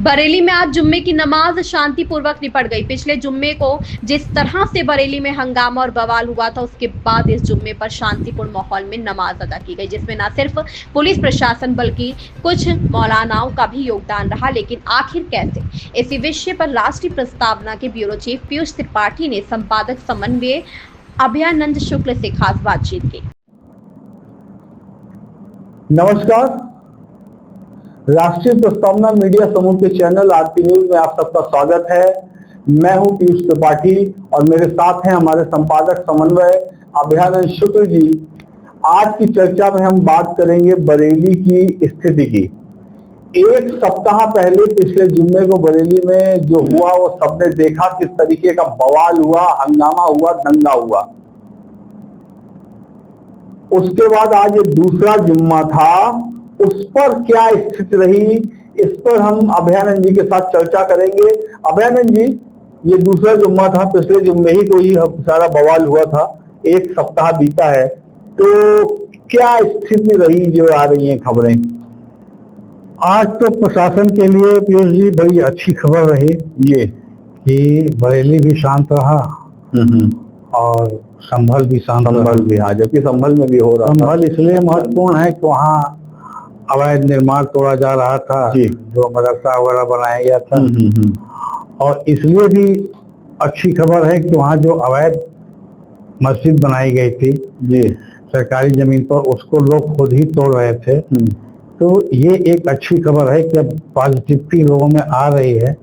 बरेली में आज जुम्मे की नमाज शांतिपूर्वक निपट गई। पिछले जुम्मे को जिस तरह से बरेली में हंगामा और बवाल हुआ था, उसके बाद इस जुम्मे पर शांतिपूर्ण माहौल में नमाज अदा की गई, जिसमें न सिर्फ पुलिस प्रशासन बल्कि कुछ मौलानाओं का भी योगदान रहा। लेकिन आखिर कैसे, इसी विषय पर राष्ट्रीय प्रस्तावना के ब्यूरो चीफ पीयूष त्रिपाठी ने संपादक समन्वय अभयानंद शुक्ल से खास बातचीत की। नमस्कार, राष्ट्रीय प्रस्तावना मीडिया समूह के चैनल आरती न्यूज में आप सबका स्वागत है। मैं हूं पीयूष त्रिपाठी और मेरे साथ हैं हमारे संपादक समन्वय अभयानंद शुक्ल जी। आज की चर्चा में हम बात करेंगे बरेली की स्थिति की। एक सप्ताह पहले पिछले जुम्मे को बरेली में जो हुआ वो सबने देखा, किस तरीके का बवाल हुआ, हंगामा हुआ, दंगा हुआ। उसके बाद आज ये दूसरा जुम्मा था, उस पर क्या स्थिति रही, इस पर हम अभयानंद जी के साथ चर्चा करेंगे। अभयानंद जी, ये दूसरा जुम्मा था, पिछले जुम्मे ही को ही सारा बवाल हुआ था, एक सप्ताह बीता है, तो क्या स्थिति रही जो आ रही है खबरें? आज तो प्रशासन के लिए पीयूष जी बड़ी अच्छी खबर रही ये कि बरेली भी शांत रहा और संभल भी शांत रहा। संभल भी, हाँ, जबकि संभल में भी हो रहा था। संभल इसलिए महत्वपूर्ण है कि वहाँ अवैध निर्माण तोड़ा जा रहा था, जो मदरसा वगैरह बनाया गया था। और इसलिए भी अच्छी खबर है कि वहाँ जो अवैध मस्जिद बनाई गई थी जी सरकारी जमीन पर, उसको लोग खुद ही तोड़ रहे थे। तो ये एक अच्छी खबर है कि अब पॉजिटिविटी लोगों में आ रही है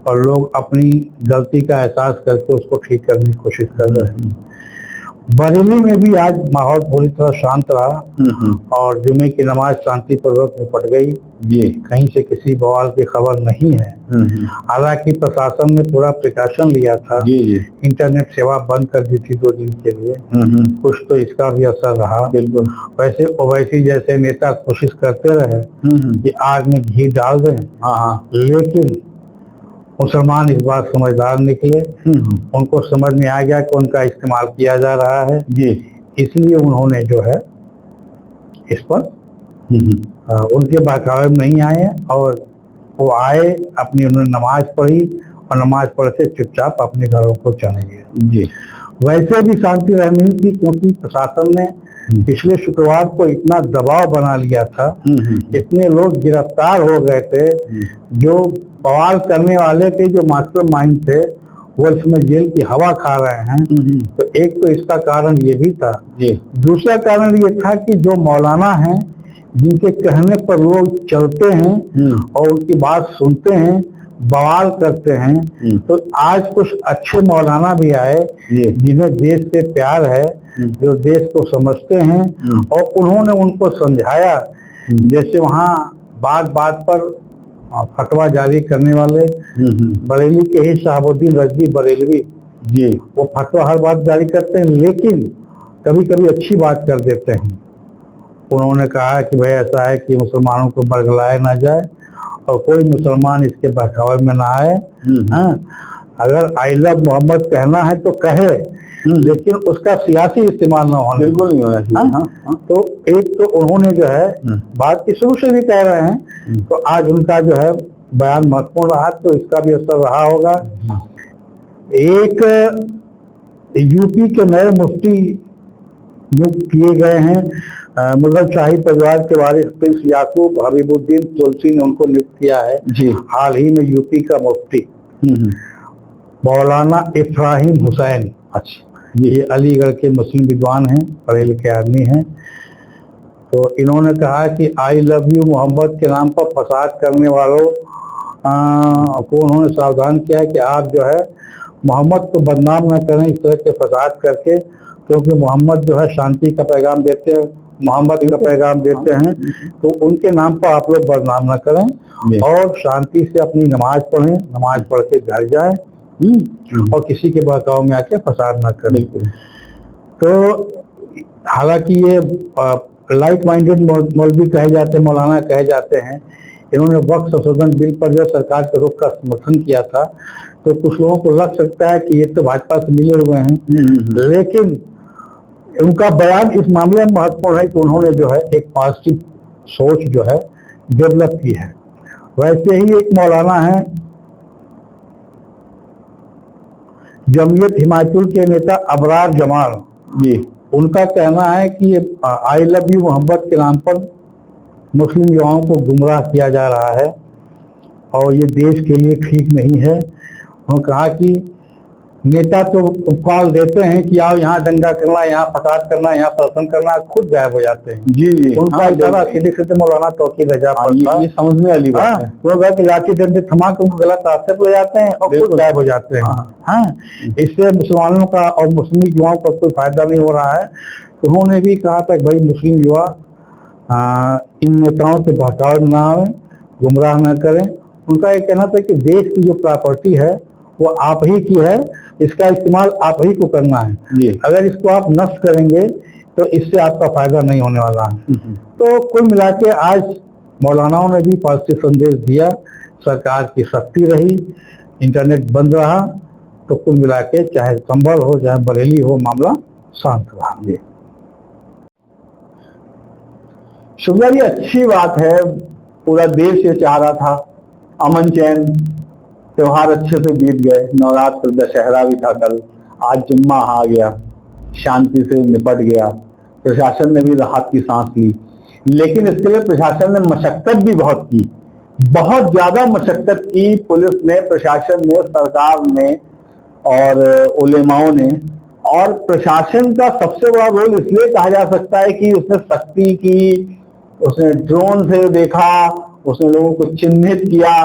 और लोग अपनी गलती का एहसास करके उसको ठीक करने की कोशिश कर रहे हैं। बरेली में भी आज माहौल पूरी तरह शांत रहा और जुमे की नमाज शांतिपूर्वक निपट गई। जी, कहीं से किसी बवाल की खबर नहीं है। हालांकि प्रशासन ने पूरा प्रिकॉशन लिया था। जी जी, इंटरनेट सेवा बंद कर दी थी 2 दिन के लिए। कुछ तो इसका भी असर रहा। बिल्कुल। वैसे ओवैसी जैसे नेता कोशिश करते रहे कि आग में घी डाल दें, लेकिन मुसलमान इस बार समझदार निकले। उनको समझ में आ गया कि उनका इस्तेमाल किया जा रहा है जी, इसलिए उन्होंने जो है इस पर उनके बहकावे में नहीं आए और वो आए, अपनी उन्होंने नमाज पढ़ी और नमाज पढ़ के चुपचाप अपने घरों को चले गए। जी, वैसे भी शांति रहनी थी क्योंकि प्रशासन ने पिछले शुक्रवार को इतना दबाव बना लिया था, इतने लोग गिरफ्तार हो गए थे, जो बवाल करने वाले के जो मास्टरमाइंड थे वो इसमें जेल की हवा खा रहे हैं। तो एक तो इसका कारण ये भी था। दूसरा कारण ये था कि जो मौलाना हैं, जिनके कहने पर लोग चलते हैं और उनकी बात सुनते हैं, बवाल करते हैं, तो आज कुछ अच्छे मौलाना भी आए जिन्हें देश से प्यार है, जो देश को समझते हैं और उन्होंने उनको समझाया। जैसे वहाँ बात बात पर फतवा जारी करने वाले बरेली के ही शहाबुद्दीन रजवी बरेलवी जी, वो फतवा हर बात जारी करते हैं, लेकिन कभी कभी अच्छी बात कर देते हैं। उन्होंने कहा कि भाई ऐसा है कि मुसलमानों को बरगलाया ना जाए और कोई मुसलमान इसके बहकावे में ना आए। अगर आई लव मोहम्मद कहना है तो कहे, लेकिन उसका सियासी इस्तेमाल ना होना, बिल्कुल नहीं होना। तो एक तो उन्होंने जो है बात की शुरू से भी कह रहे हैं, तो आज उनका जो है बयान महत्वपूर्ण रहा, तो इसका भी असर रहा होगा। एक यूपी के नए मुफ्ती नियुक्त किए गए हैं, मुगल शाही परिवार के वारिस प्रिंस याकूब हबीबुद्दीन तुलसी ने उनको नियुक्त किया है जी, हाल ही में यूपी का मुफ्ती मौलाना इब्राहिम हुसैन। अच्छा, ये अलीगढ़ के मुस्लिम विद्वान हैं, पढ़े लिखे आदमी हैं। तो इन्होंने कहा कि आई लव यू मोहम्मद के नाम पर फसाद करने वालों को उन्होंने सावधान किया कि आप जो है मोहम्मद को बदनाम न करें इस तरह के फसाद करके, क्योंकि मोहम्मद जो है शांति का पैगाम देते हैं, मोहम्मद का पैगाम देते हैं, तो उनके नाम पर आप लोग बदनाम न करें और शांति से अपनी नमाज पढ़ें, नमाज पढ़ के घर जाएं और किसी के बहकाव में आके फसाद ना करें। तो हालांकि ये लाइक माइंडेड मौलवी कहे जाते हैं, मौलाना कहे जाते हैं। इन्होंने वक्फ संशोधन बिल पर जो सरकार के रुख का समर्थन किया था, तो कुछ लोगों को लग सकता है कि ये तो भाजपा से मिले हुए हैं, लेकिन उनका बयान इस मामले में महत्वपूर्ण है कि उन्होंने जो है एक पॉजिटिव सोच जो है डेवलप की है वैसे ही एक मौलाना है जमीयत हिमाचल के नेता अबरार जमाल जी, उनका कहना है कि आई लव यू मोहब्बत के नाम पर मुस्लिम युवाओं को गुमराह किया जा रहा है और ये देश के लिए ठीक नहीं है। उन्होंने कहा कि नेता तो कॉल देते हैं कि आओ यहाँ दंगा करना, यहाँ फसाद करना, यहाँ प्रदर्शन करना, खुद गायब हो जाते हैं। जी जी, उनका इशारा सीधे सीधे मौलाना तौकीर रजा पर था। ये समझने वाली बात है। वो कहा कि लाठी डंडे थमा के उनको गलत रास्ते पर ले जाते हैं और खुद गायब हो जाते हैं। हाँ, इससे मुसलमानों का और मुस्लिम युवाओं का कोई फायदा नहीं हो रहा है। उन्होंने भी कहा था कि भाई मुस्लिम युवा इन नेताओं से बहकाव न आए, गुमराह न करें। उनका ये कहना था कि देश की जो प्रॉपर्टी है वो आप ही की है, इसका इस्तेमाल आप ही को करना है। अगर इसको आप नष्ट करेंगे तो इससे आपका फायदा नहीं होने वाला है। तो कुल मिला के आज मौलानाओं ने भी पॉजिटिव संदेश दिया, सरकार की सख्ती रही, इंटरनेट बंद रहा, तो कुल मिला के चाहे संभल हो चाहे बरेली हो, मामला शांत रहा। शुक्ला जी, अच्छी बात है, पूरा देश ये चाह रहा था अमन चैन, त्योहार अच्छे से बीत गए, नवरात्र दशहरा भी था कल, आज जुम्मा आ गया, शांति से निपट गया, प्रशासन ने भी राहत की सांस ली। लेकिन इसके लिए प्रशासन ने मशक्कत भी बहुत की, बहुत ज्यादा मशक्कत की पुलिस ने, प्रशासन ने, सरकार ने और उलेमाओं ने। और प्रशासन का सबसे बड़ा रोल इसलिए कहा जा सकता है कि उसने सख्ती की, उसने ड्रोन से देखा, उसने लोगों को चिन्हित किया,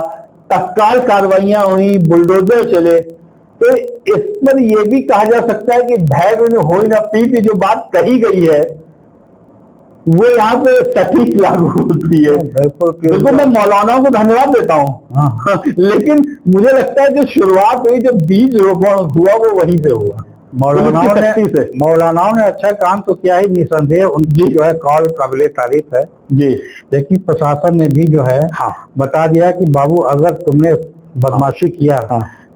तत्काल कार्रवाइयां हुई, बुलडोजर चले। तो इस पर यह भी कहा जा सकता है कि भय में हो ही ना पीती जो बात कही गई है वो यहाँ पे सटीक लागू होती है। बिल्कुल मैं मौलानाओं को धन्यवाद देता हूँ। लेकिन मुझे लगता है जो शुरुआत हुई, जो बीज रोपण हुआ वो वहीं से हुआ। मौलानाओं ने अच्छा काम तो किया ही, निसंदेह उनकी जो है कॉल काबिले तारीफ है जी। लेकिन प्रशासन ने भी जो है बता दिया कि बाबू अगर तुमने बदमाशी किया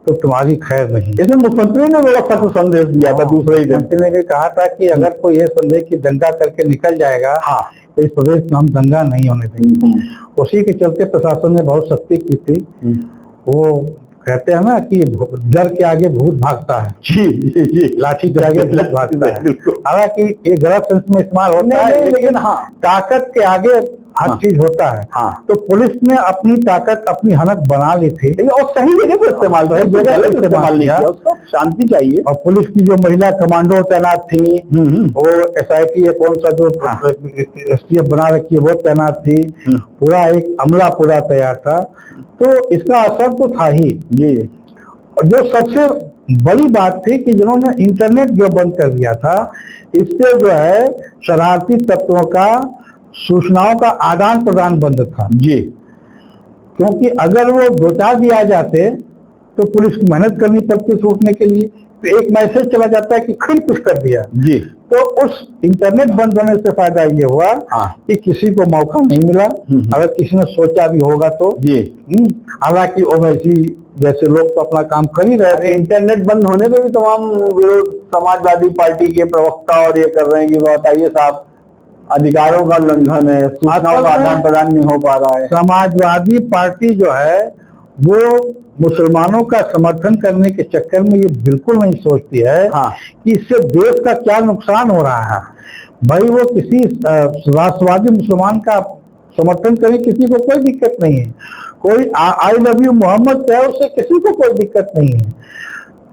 तो तुम्हारी खैर नहीं। इसमें मुख्यमंत्री ने बड़ा सख्त संदेश दिया था। दूसरे ही दिन ने भी कहा था कि अगर कोई ये संदेश की दंगा करके निकल जाएगा तो इस प्रदेश में हम दंगा नहीं होने देंगे। उसी के चलते प्रशासन ने बहुत सख्ती की थी। वो कहते हैं ना कि डर के आगे भूत भागता है, जी, लाठी के आगे भूत भागता है। हालांकि ये गलत सेंस में इस्तेमाल होता है, लेकिन ताकत के आगे हर चीज होता है। तो पुलिस ने अपनी ताकत, अपनी हनक बना ली थी और सही जगह पर इस्तेमाल किया। शांति चाहिए। और पुलिस की जो महिला कमांडो तैनात थी, वो SIT या कौन सा जो STF बना रखी है वो तैनात थी, पूरा एक अमला पूरा तैयार था। तो इसका असर तो था ही जी। और जो सबसे बड़ी बात थी कि जिन्होंने इंटरनेट जो बंद कर दिया था, इससे जो है शरारती तत्वों का सूचनाओं का आदान प्रदान बंद था जी। क्योंकि अगर वो बचा दिया जाते तो पुलिस को मेहनत करनी पड़ती सूचने के लिए। तो एक मैसेज चला जाता है कि खुद कुछ कर दिया जी। तो उस इंटरनेट बंद होने से फायदा ये हुआ कि किसी को मौका नहीं मिला। अगर किसी ने सोचा भी होगा तो जी। हालांकि ओवैसी जैसे लोग तो अपना काम कर ही रहे थे। इंटरनेट बंद होने पे भी तमाम विरोध समाजवादी पार्टी के प्रवक्ता और ये कर रहे हैं कि बताइए साहब, अधिकारों का उल्लंघन है, सूचनाओं का आदान प्रदान नहीं हो पा रहा है। समाजवादी पार्टी जो है वो मुसलमानों का समर्थन करने के चक्कर में ये बिल्कुल नहीं सोचती है कि इससे देश का क्या नुकसान हो रहा है। भाई वो किसी राष्ट्रवादी मुसलमान का समर्थन करे, किसी को कोई दिक्कत नहीं है। कोई आई लव यू मोहम्मद कहे, उससे किसी को कोई दिक्कत नहीं है।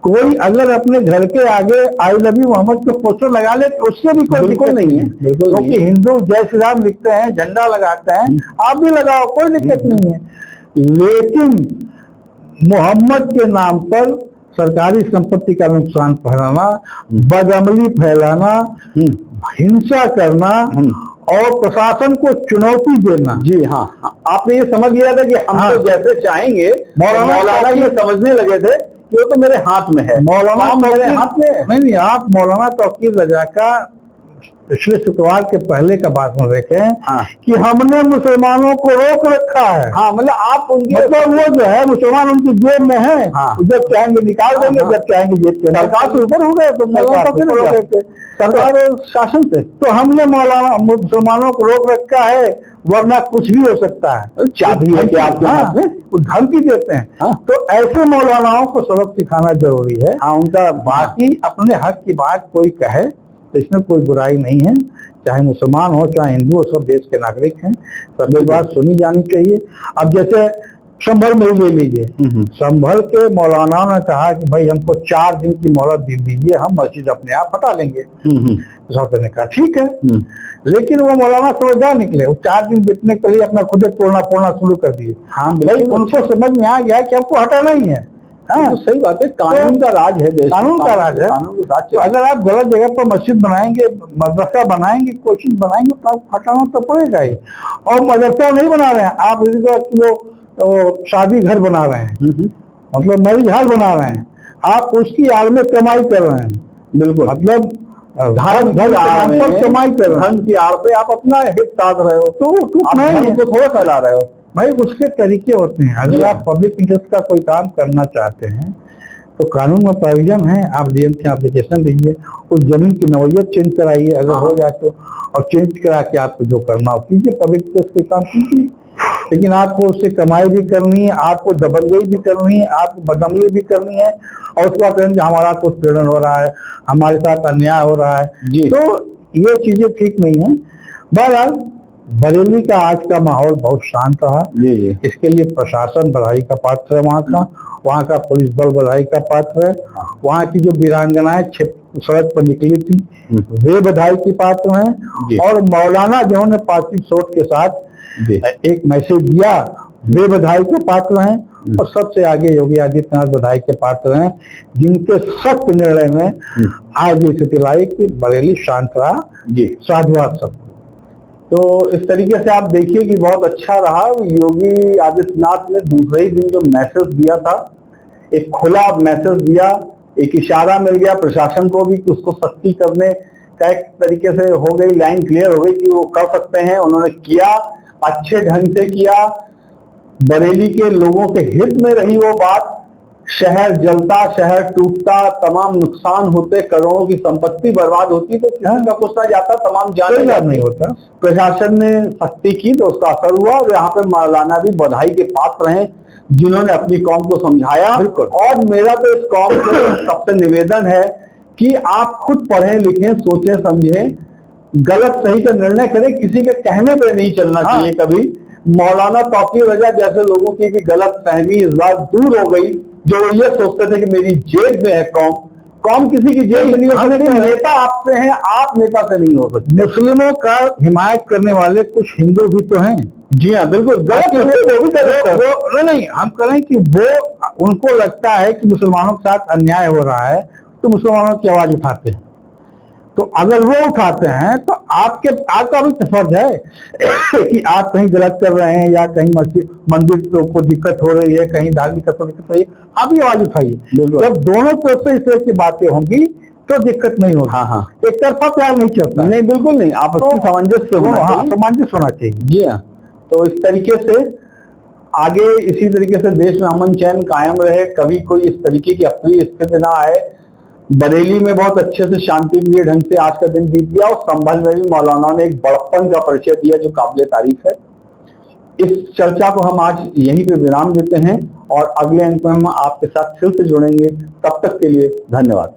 कोई अगर अपने घर के आगे आई लव यू मोहम्मद के पोस्टर लगा ले तो उससे भी कोई दिक्कत नहीं है। क्योंकि हिंदू जय श्री राम लिखते हैं, झंडा लगाते हैं, आप भी लगाओ, कोई दिक्कत नहीं है। लेकिन मोहम्मद के नाम पर सरकारी संपत्ति का नुकसान फैलाना, बदअमली फैलाना, हिंसा करना और प्रशासन को चुनौती देना। जी हाँ, आपने ये समझ लिया था कि हम तो जैसे चाहेंगे, मौलाना ये समझने लगे थे कि वो तो मेरे हाथ में है। मौलाना मेरे हाथ में नहीं, आप मौलाना तौकीर रजा का पिछले शुक्रवार के पहले का बात में देखें हाँ। कि हमने मुसलमानों को रोक रखा है। हाँ, मतलब आप उनके मतलब वो जो है मुसलमान उनकी जेब में है। हाँ। जब चाहेंगे निकाल देंगे, हाँ। जब चाहेंगे जेब के सरकार से ऊपर हो गए तो सरकार शासन से। तो हमने मौलाना मुसलमानों को रोक रखा है, वरना कुछ भी हो सकता है। चाबी है कि आपके हाथ में, वो धमकी देते हैं। हाँ। तो ऐसे मौलानाओं को सबक सिखाना जरूरी है। हाँ, उनका बाकी अपने हक की बात कोई कहे तो इसमें कोई बुराई नहीं है, चाहे मुसलमान हो चाहे हिंदू हो, सब देश के नागरिक हैं, सबकी बात सुनी जानी चाहिए। अब जैसे संभल में ले लीजिए, संभल के मौलाना ने कहा कि भाई हमको 4 दिन की मोहलत दे दीजिए, हम मस्जिद अपने आप हटा लेंगे। तो ने कहा ठीक है, लेकिन वो मौलाना समझदार निकले, वो 4 दिन बीतने के लिए अपना खुद तोड़ना फोड़ना शुरू कर दिए। हाँ, भाई उनको समझ में आ गया कि हमको हटाना ही है। हाँ, तो सही बात है, कानून का राज है देश, कानून का राज है। कानून का राज। तो अगर आप गलत जगह पर मस्जिद बनाएंगे, मदरसा बनाएंगे, कोचिंग बनाएंगे, तो आपको हटाना तो पड़ेगा ही। और मदरसा नहीं बना रहे हैं आप, वो शादी घर बना रहे हैं, मतलब मैरिज हॉल बना रहे हैं, आप उसकी आड़ में कमाई कर रहे हैं। बिल्कुल, मतलब धर्म पर कमाई कर रहे हैं, धर्म की आड़ पे आप अपना हित साध रहे हो, तो धर्म को थोड़ा फैला रहे हो। भाई उसके तरीके होते हैं। अगर आप पब्लिक इंटरेस्ट का कोई काम करना चाहते हैं तो कानून में प्रोविजन है, आप डीएम से एप्लीकेशन दीजिए, उस जमीन की नौयत चेंज कराइए अगर हो जाए तो, और चेंज करा के आपको जो करना हो कीजिए, पब्लिक इंटरेस्ट के काम कीजिए। लेकिन आपको उससे कमाई भी करनी है, आपको दबंगई भी करनी है, आपको बदअमली भी करनी है, और उसके बाद कहेंगे हमारा कुछ उत्पीड़न हो रहा है, हमारे साथ अन्याय हो रहा है, तो ये चीजें ठीक नहीं है। बहरहाल बरेली का आज का माहौल बहुत शांत रहा। इसके लिए प्रशासन बधाई का पात्र है, वहाँ का पुलिस बल बधाई का पात्र है। वहाँ की जो वीरांगनाएं सड़क पर निकली थी वे बधाई की पात्र हैं, और मौलाना जिन्होंने पार्टी सोच के साथ एक मैसेज दिया वे बधाई के पात्र हैं, और सबसे आगे योगी आदित्यनाथ बधाई के पात्र हैं, जिनके सख्त निर्णय में आज ये स्थिति लाई कि बरेली शांत रहा। साधुवाद सब। तो इस तरीके से आप देखिए कि बहुत अच्छा रहा। योगी आदित्यनाथ ने दूसरे ही दिन जो मैसेज दिया था, एक खुला मैसेज दिया, एक इशारा मिल गया प्रशासन को भी कि उसको सख्ती करने का एक तरीके से हो गई, लाइन क्लियर हो गई कि वो कर सकते हैं। उन्होंने किया, अच्छे ढंग से किया, बरेली के लोगों के हित में रही वो बात। शहर जलता, शहर टूटता, तमाम नुकसान होते, करोड़ों की संपत्ति बर्बाद होती, तो किसी का कुछ ना जाता, तमाम जाने नहीं होता। प्रशासन ने सख्ती की तो उसका असर हुआ, और यहाँ पे मौलाना भी बधाई के पात्र हैं जिन्होंने अपनी कौम को समझाया। और मेरा तो इस कौम से सबसे निवेदन है कि आप खुद पढ़ें लिखें, सोचें समझें, गलत सही का निर्णय करें, किसी के कहने पे नहीं चलना चाहिए कभी। मौलाना तौकीर रजा जैसे लोगों की भी गलत फहमी इस बार दूर हो गई, जो ये सोचते थे कि मेरी जेब में है कौम किसी की जेब में नहीं हो सकती, नेता आपसे हैं, आप नेता से नहीं हो सकते। मुस्लिमों का हिमायत करने वाले कुछ हिंदू भी तो हैं। जी हाँ, बिल्कुल, वो नहीं, हम करें कि वो उनको लगता है कि मुसलमानों के साथ अन्याय हो रहा है तो मुसलमानों की आवाज उठाते हैं। तो अगर वो उठाते हैं तो आपका भी फर्ज है कि आप कहीं गलत कर रहे हैं, या कहीं मस्जिद मंदिर को दिक्कत हो रही है, कहीं धार्मिक दिक्कत हो रही है, आप भी आवाज उठाइए। जब दोनों तरफ से इस तरह की बातें होंगी तो दिक्कत नहीं होगी। एक तरफा प्यार नहीं चलता। नहीं, बिल्कुल नहीं, आप सामंजस्य होना चाहिए। जी हाँ, तो इस तरीके से आगे इसी तरीके से देश में अमन चैन कायम रहे, कभी कोई इस तरीके की अप्रिय स्थिति ना आए। बरेली में बहुत अच्छे से शांतिप्रिय ढंग से आज का दिन बीत गया, और संभल में भी मौलाना ने एक बड़प्पन का परिचय दिया जो काबिल तारीफ है। इस चर्चा को हम आज यहीं पे विराम देते हैं, और अगले अंक में हम आपके साथ फिर से जुड़ेंगे। तब तक के लिए धन्यवाद।